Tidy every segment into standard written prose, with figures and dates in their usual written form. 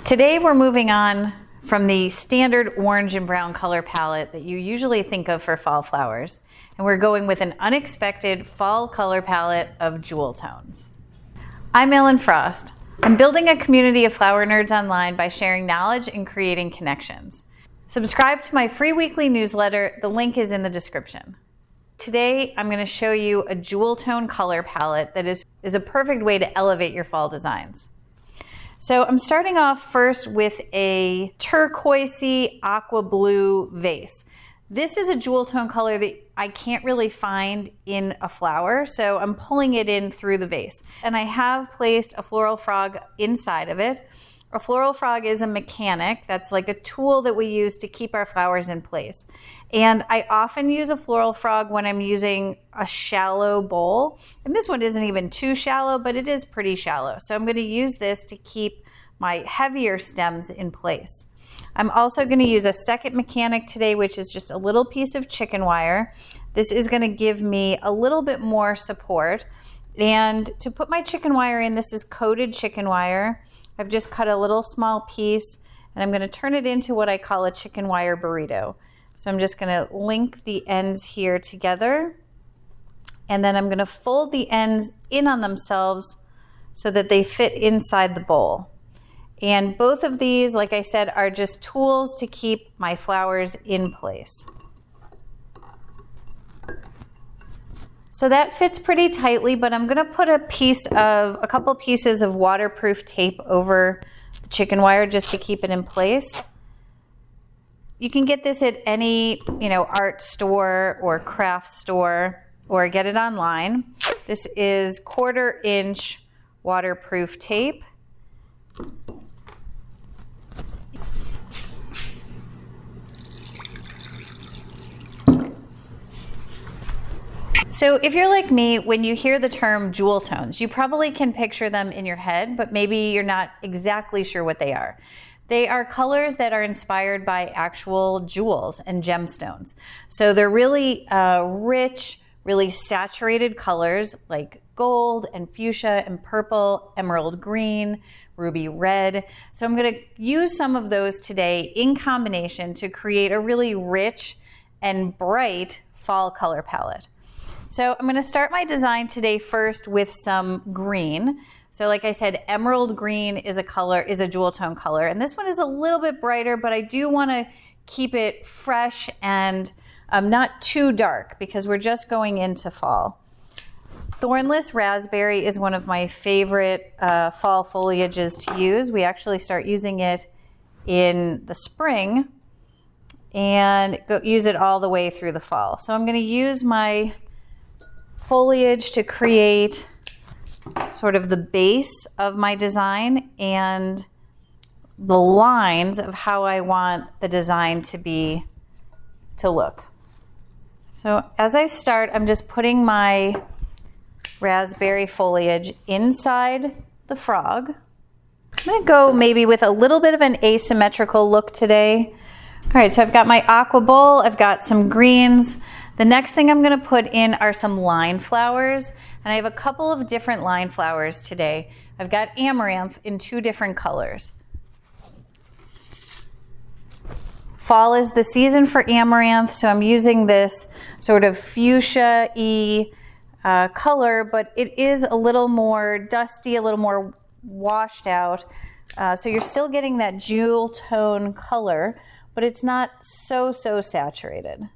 Today we're moving on from the standard orange and brown color palette that you usually think of for fall flowers, and we're going with an unexpected fall color palette of jewel tones. I'm Ellen Frost. I'm building a community of flower nerds online by sharing knowledge and creating connections. Subscribe to my free weekly newsletter. The link is in the description. Today I'm going to show you a jewel tone color palette that is a perfect way to elevate your fall designs. So I'm starting off first with a turquoisey aqua blue vase. This is a jewel tone color that I can't really find in a flower, so I'm pulling it in through the vase. And I have placed a floral frog inside of it. A floral frog is a mechanic. That's like a tool that we use to keep our flowers in place. And I often use a floral frog when I'm using a shallow bowl. And this one isn't even too shallow, but it is pretty shallow. So I'm going to use this to keep my heavier stems in place. I'm also going to use a second mechanic today, which is just a little piece of chicken wire. This is going to give me a little bit more support. And to put my chicken wire in, this is coated chicken wire. I've just cut a little small piece, and I'm going to turn it into what I call a chicken wire burrito. So I'm just going to link the ends here together, and then I'm going to fold the ends in on themselves so that they fit inside the bowl. And both of these, like I said, are just tools to keep my flowers in place. So that fits pretty tightly, but I'm going to put a couple pieces of waterproof tape over the chicken wire just to keep it in place. You can get this at any, art store or craft store, or get it online. This is 1/4 inch waterproof tape. So if you're like me, when you hear the term jewel tones, you probably can picture them in your head, but maybe you're not exactly sure what they are. They are colors that are inspired by actual jewels and gemstones. So they're really rich, really saturated colors like gold and fuchsia and purple, emerald green, ruby red. So I'm going to use some of those today in combination to create a really rich and bright fall color palette. So I'm going to start my design today first with some green. So like I said, emerald green is a jewel tone color, and this one is a little bit brighter, but I do want to keep it fresh and not too dark because we're just going into fall. Thornless raspberry is one of my favorite fall foliages to use. We actually start using it in the spring and use it all the way through the fall. So I'm going to use my foliage to create sort of the base of my design and the lines of how I want the design to look. So as I start, I'm just putting my raspberry foliage inside the frog. I'm going to go maybe with a little bit of an asymmetrical look today. All right, so I've got my aqua bowl, I've got some greens. The next thing I'm going to put in are some line flowers, and I have a couple of different line flowers today. I've got amaranth in 2 different colors. Fall is the season for amaranth, so I'm using this sort of fuchsia-y color, but it is a little more dusty, a little more washed out. So you're still getting that jewel tone color, but it's not so saturated.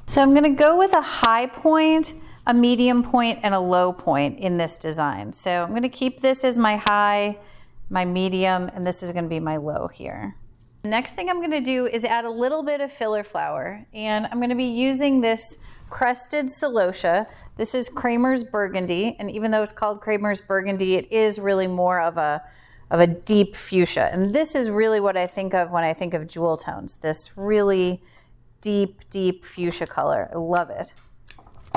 So I'm going to go with a high point, a medium point, and a low point in this design. So I'm going to keep this as my high, my medium, and this is going to be my low here. The next thing I'm going to do is add a little bit of filler flower, and I'm going to be using this crested celosia. This is Kramer's Burgundy, and even though it's called Kramer's Burgundy, it is really more of a deep fuchsia. And this is really what I think of when I think of jewel tones, this really deep fuchsia color. I love it.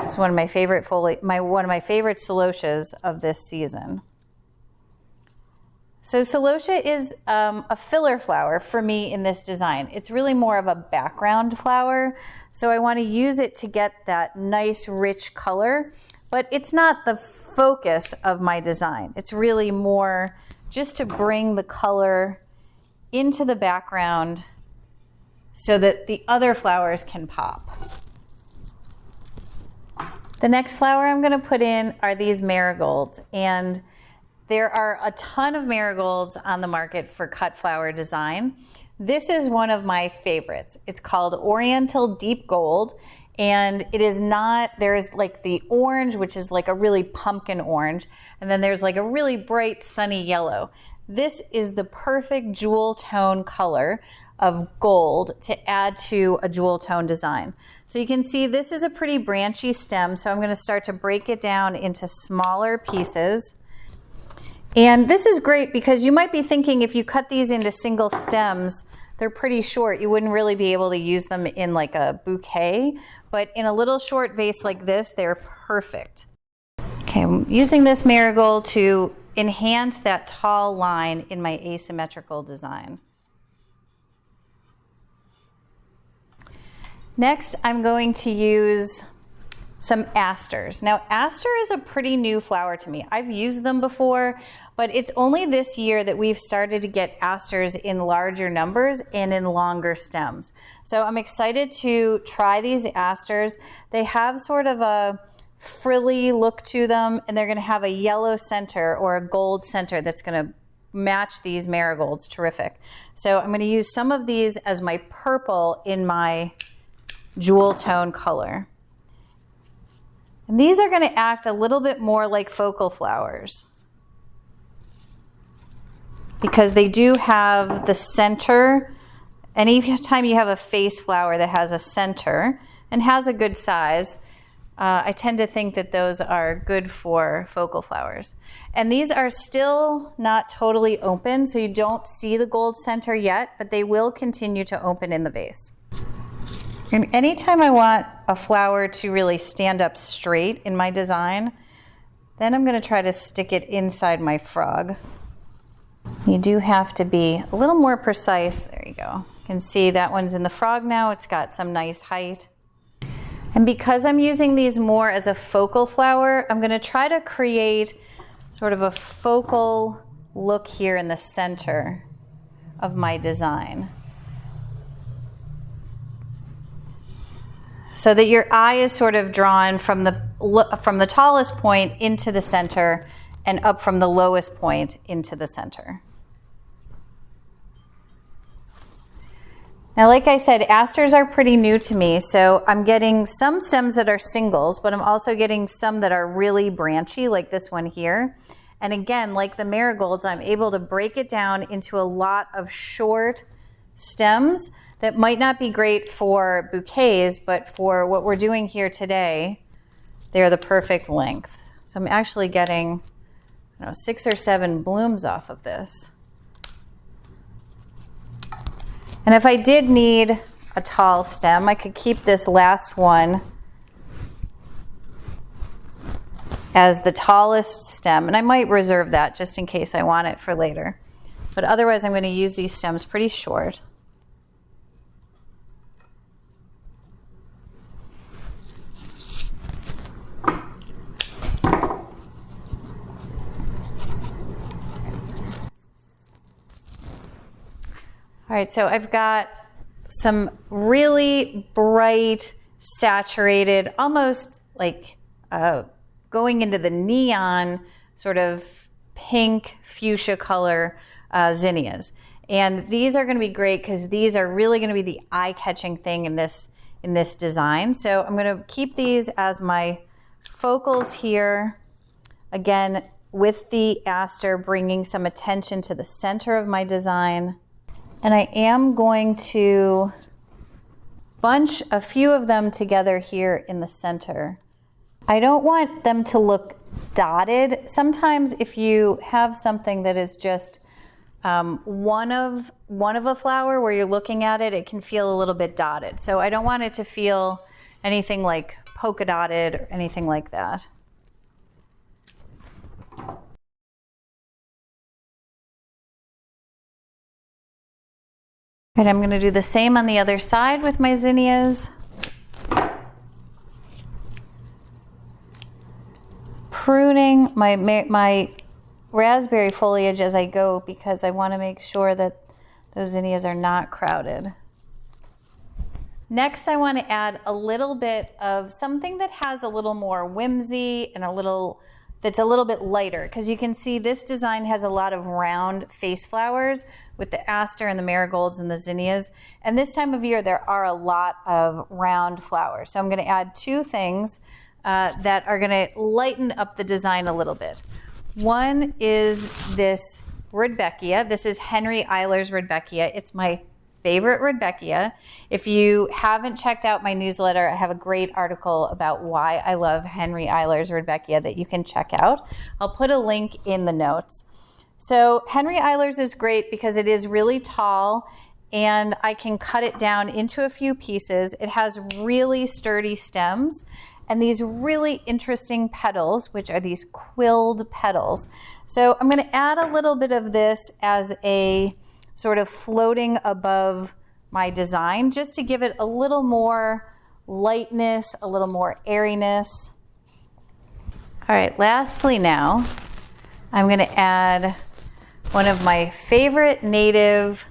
It's one of my favorite one of my favorite celosias of this season. So celosia is a filler flower for me in this design. It's really more of a background flower, so I want to use it to get that nice rich color, but it's not the focus of my design. It's really more just to bring the color into the background so that the other flowers can pop. The next flower I'm going to put in are these marigolds, and there are a ton of marigolds on the market for cut flower design. This is one of my favorites. It's called Oriental Deep Gold, and it is not, there's like the orange, which is like a really pumpkin orange, and then there's like a really bright sunny yellow. This is the perfect jewel tone color of gold to add to a jewel tone design. So you can see this is a pretty branchy stem, so I'm going to start to break it down into smaller pieces. And this is great because you might be thinking if you cut these into single stems, they're pretty short. You wouldn't really be able to use them in like a bouquet, but in a little short vase like this, they're perfect. Okay, I'm using this marigold to enhance that tall line in my asymmetrical design. Next, I'm going to use some asters. Now, aster is a pretty new flower to me. I've used them before, but it's only this year that we've started to get asters in larger numbers and in longer stems. So I'm excited to try these asters. They have sort of a frilly look to them, and they're going to have a yellow center or a gold center that's going to match these marigolds. Terrific. So I'm going to use some of these as my purple in my jewel tone color. And these are going to act a little bit more like focal flowers because they do have the center. Anytime you have a face flower that has a center and has a good size, I tend to think that those are good for focal flowers. And these are still not totally open, so you don't see the gold center yet, but they will continue to open in the vase. And anytime I want a flower to really stand up straight in my design, then I'm going to try to stick it inside my frog. You do have to be a little more precise. There you go. You can see that one's in the frog now. It's got some nice height. And because I'm using these more as a focal flower, I'm going to try to create sort of a focal look here in the center of my design, so that your eye is sort of drawn from the tallest point into the center and up from the lowest point into the center. Now, like I said, asters are pretty new to me, so I'm getting some stems that are singles, but I'm also getting some that are really branchy, like this one here. And again, like the marigolds, I'm able to break it down into a lot of short stems that might not be great for bouquets, but for what we're doing here today, they're the perfect length. So I'm actually getting 6 or 7 blooms off of this. And if I did need a tall stem, I could keep this last one as the tallest stem, and I might reserve that just in case I want it for later. But otherwise, I'm going to use these stems pretty short. All right, so I've got some really bright, saturated, almost like going into the neon sort of pink fuchsia color zinnias. And these are going to be great because these are really going to be the eye-catching thing in this design. So I'm going to keep these as my focals here. Again, with the aster bringing some attention to the center of my design. And I am going to bunch a few of them together here in the center. I don't want them to look dotted. Sometimes if you have something that is just one of a flower where you're looking at it, it can feel a little bit dotted. So I don't want it to feel anything like polka dotted or anything like that. All right, I'm going to do the same on the other side with my zinnias. Pruning my raspberry foliage as I go because I want to make sure that those zinnias are not crowded. Next, I want to add a little bit of something that has a little more whimsy and that's a little bit lighter, because you can see this design has a lot of round face flowers with the aster and the marigolds and the zinnias. And this time of year, there are a lot of round flowers. So I'm going to add two things that are going to lighten up the design a little bit. One is this rudbeckia. This is Henry Eiler's rudbeckia. It's my favorite rudbeckia. If you haven't checked out my newsletter, I have a great article about why I love Henry Eiler's rudbeckia that you can check out. I'll put a link in the notes. So Henry Eiler's is great because it is really tall and I can cut it down into a few pieces. It has really sturdy stems and these really interesting petals, which are these quilled petals. So I'm going to add a little bit of this as a sort of floating above my design, just to give it a little more lightness, a little more airiness. All right, lastly now, I'm going to add one of my favorite native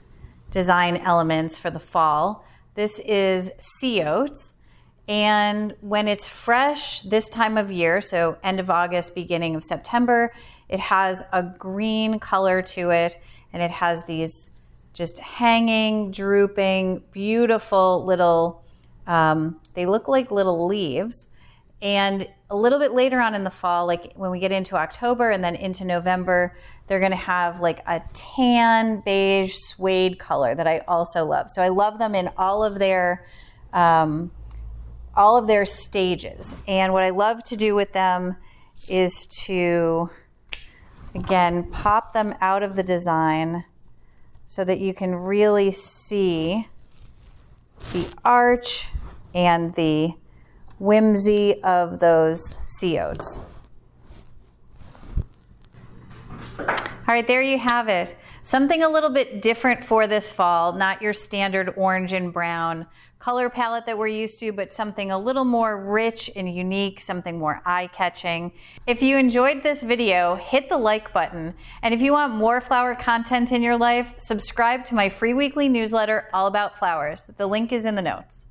design elements for the fall. This is sea oats. And when it's fresh this time of year, so end of August, beginning of September, it has a green color to it, and it has these just hanging, drooping, beautiful little, they look like little leaves. And a little bit later on in the fall, like when we get into October and then into November, they're going to have like a tan beige suede color that I also love. So I love them in all of their stages. And what I love to do with them is to, again, pop them out of the design so that you can really see the arch and the whimsy of those sea oats. All right, there you have it. Something a little bit different for this fall, not your standard orange and brown color palette that we're used to, but something a little more rich and unique, something more eye-catching. If you enjoyed this video, hit the like button. And if you want more flower content in your life, subscribe to my free weekly newsletter all about flowers. The link is in the notes.